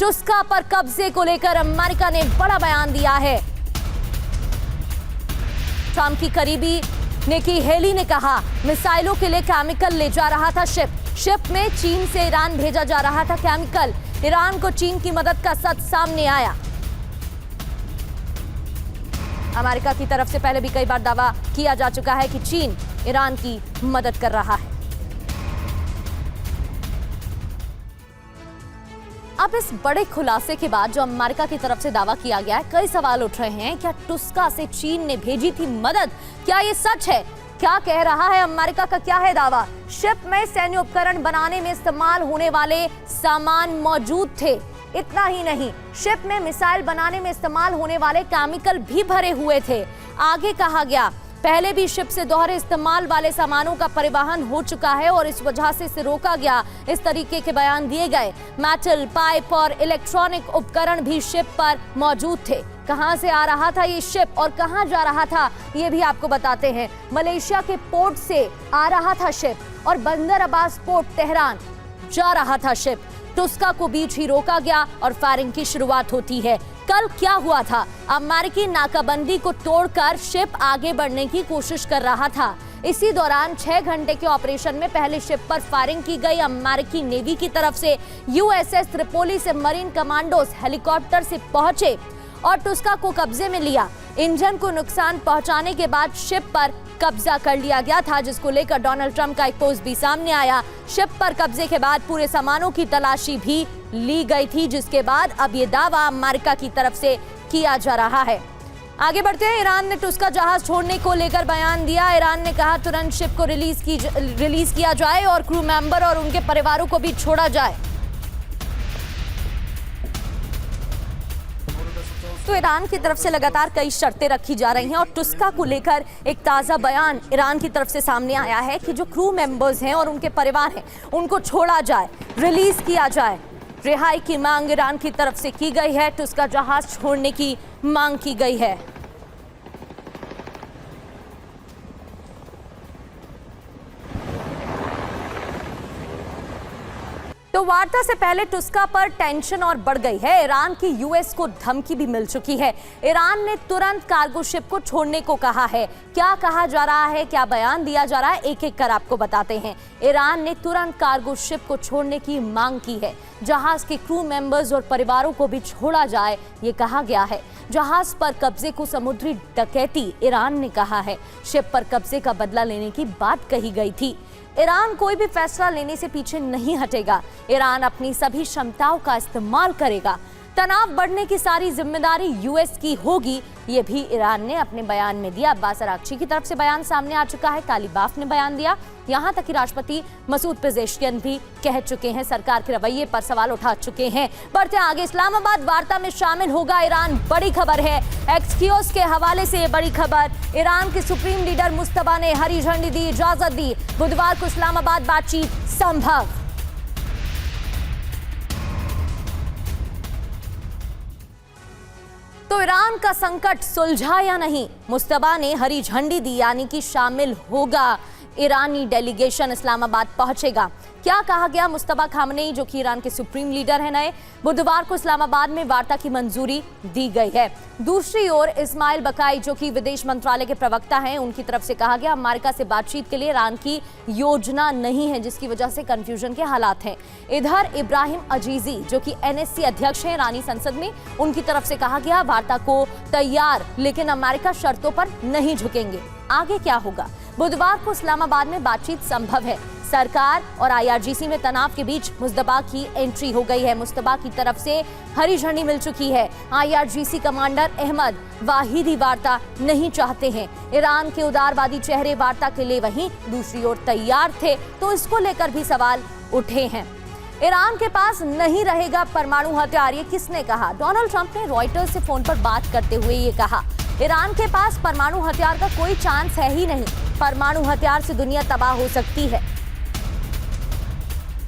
टुस्का पर कब्जे को लेकर अमेरिका ने बड़ा बयान दिया है। ट्रंप की करीबी निकी हेली ने कहा, मिसाइलों के लिए केमिकल ले जा रहा था शिप में चीन से ईरान भेजा जा रहा था केमिकल। ईरान को चीन की मदद का सच सामने आया। अमेरिका की तरफ से पहले भी कई बार दावा किया जा चुका है कि चीन ईरान की मदद कर रहा है। अब इस बड़े खुलासे के बाद जो अमेरिका की तरफ से दावा किया गया है, कई सवाल उठ रहे हैं। क्या टुस्का से चीन ने भेजी थी मदद? क्या ये सच है? क्या कह रहा है अमेरिका का, क्या है दावा? शिप में सैन्य उपकरण बनाने में इस्तेमाल होने वाले सामान मौजूद थे। इतना ही नहीं, शिप में मिसाइल बनाने में इस्तेमाल होने वाले केमिकल भी भरे हुए थे। आगे कहा गया, पहले भी शिप से दोहरे इस्तेमाल वाले सामानों का परिवहन हो चुका है और इस वजह से इसे रोका गया। इस तरीके के बयान दिए गए। मेटल, पाइप और इलेक्ट्रॉनिक उपकरण भी शिप पर मौजूद थे। कहां से आ रहा था ये शिप और कहां जा रहा था, ये भी आपको बताते हैं। मलेशिया के पोर्ट से आ रहा था शिप और बंदर अब्बास पोर्ट तेहरान जा रहा था शिप। टुस्का को बीच ही रोका गया और फायरिंग की शुरुआत होती है। कल क्या हुआ था? अमेरिकी नाकाबंदी को तोड़कर शिप आगे बढ़ने की कोशिश कर रहा था। इसी दौरान 6 घंटे के ऑपरेशन में पहले शिप पर फायरिंग की गई। अमेरिकी नेवी की तरफ से यूएसएस त्रिपोली से मरीन कमांडोज हेलीकॉप्टर से पहुंचे और टुस्का को कब्जे में लिया। इंजन को नुकसान पहुंचाने के बाद शिप पर कब्जा कर लिया गया था, जिसको लेकर डोनाल्ड ट्रंप का एक पोस्ट भी सामने आया। शिप पर कब्जे के बाद पूरे सामानों की तलाशी भी ली गई थी, जिसके बाद अब ये दावा अमेरिका की तरफ से किया जा रहा है। आगे बढ़ते हैं। ईरान ने टुस्का जहाज छोड़ने को लेकर बयान दिया। ईरान ने कहा तुरंत शिप को रिलीज किया जाए और क्रू मेंबर और उनके परिवारों को भी छोड़ा जाए। तो ईरान की तरफ से लगातार कई शर्तें रखी जा रही हैं और टुस्का को लेकर एक ताज़ा बयान ईरान की तरफ से सामने आया है कि जो क्रू मेंबर्स हैं और उनके परिवार हैं, उनको छोड़ा जाए, रिलीज किया जाए। रिहाई की मांग ईरान की तरफ से की गई है। टुस्का जहाज छोड़ने की मांग की गई है। तो वार्ता से पहले टुस्का पर टेंशन और बढ़ गई है। ईरान की यूएस को धमकी भी मिल चुकी है। ईरान ने तुरंत कार्गो शिप को छोड़ने को कहा है। क्या कहा जा रहा है, क्या बयान दिया जा रहा है, एक एक कर आपको बताते हैं। ईरान ने तुरंत कार्गो शिप को छोड़ने की मांग की है। जहाज के क्रू मेंबर्स और परिवारों को भी छोड़ा जाए, ये कहा गया है। जहाज पर कब्जे को समुद्री डकैती ईरान ने कहा है। शिप पर कब्जे का बदला लेने की बात कही गई थी। ईरान कोई भी फैसला लेने से पीछे नहीं हटेगा। ईरान अपनी सभी क्षमताओं का इस्तेमाल करेगा। तनाव बढ़ने की सारी जिम्मेदारी यूएस की होगी, ये भी ईरान ने अपने बयान में दिया। अब्बास अराक्ची की तरफ से बयान सामने आ चुका है। तालिबाफ ने बयान दिया। यहां तक कि राष्ट्रपति मसूद पेजेश्कियन भी कह चुके हैं, सरकार के रवैये पर सवाल उठा चुके हैं। बढ़ते आगे, इस्लामाबाद वार्ता में शामिल होगा ईरान, बड़ी खबर है। एक्सक्यूज के हवाले से बड़ी खबर। ईरान के सुप्रीम लीडर मुस्तफा ने हरी झंडी दी, इजाजत दी। बुधवार को इस्लामाबाद बातचीत संभव। तो ईरान का संकट सुलझा या नहीं? मुस्तफा ने हरी झंडी दी, यानी कि शामिल होगा। ईरानी डेलीगेशन इस्लामाबाद पहुंचेगा। क्या कहा गया? मुस्तफा खामनेई, जो कि ईरान के सुप्रीम लीडर हैं नए, बुधवार को इस्लामाबाद में वार्ता की मंजूरी दी गई है। दूसरी ओर इस्माइल बकाई, जो कि विदेश मंत्रालय के प्रवक्ता हैं, उनकी तरफ से कहा गया अमेरिका से बातचीत के लिए ईरान की योजना नहीं है, जिसकी वजह से कंफ्यूजन के हालात हैं। इधर इब्राहिम अजीजी, जो कि एनएससी अध्यक्ष हैं ईरानी संसद में, उनकी तरफ से कहा गया वार्ता को तैयार, लेकिन अमेरिका शर्तों पर नहीं झुकेंगे। आगे क्या होगा? बुधवार को इस्लामाबाद में बातचीत संभव है। सरकार और आईआरजीसी में तनाव के बीच मुस्तफा की एंट्री हो गई है। मुस्तफा की तरफ से हरी झंडी मिल चुकी है। आईआरजीसी कमांडर अहमद वाहिदी वार्ता नहीं चाहते हैं। ईरान के उदारवादी चेहरे वार्ता के लिए वहीं दूसरी ओर तैयार थे, तो इसको लेकर भी सवाल उठे हैं। ईरान के पास नहीं रहेगा परमाणु हथियार, ये किसने कहा? डोनाल्ड ट्रंप ने रॉयटर्स से फोन पर बात करते हुए ये कहा, ईरान के पास परमाणु हथियार का कोई चांस है ही नहीं। परमाणु हथियार से दुनिया तबाह हो सकती है।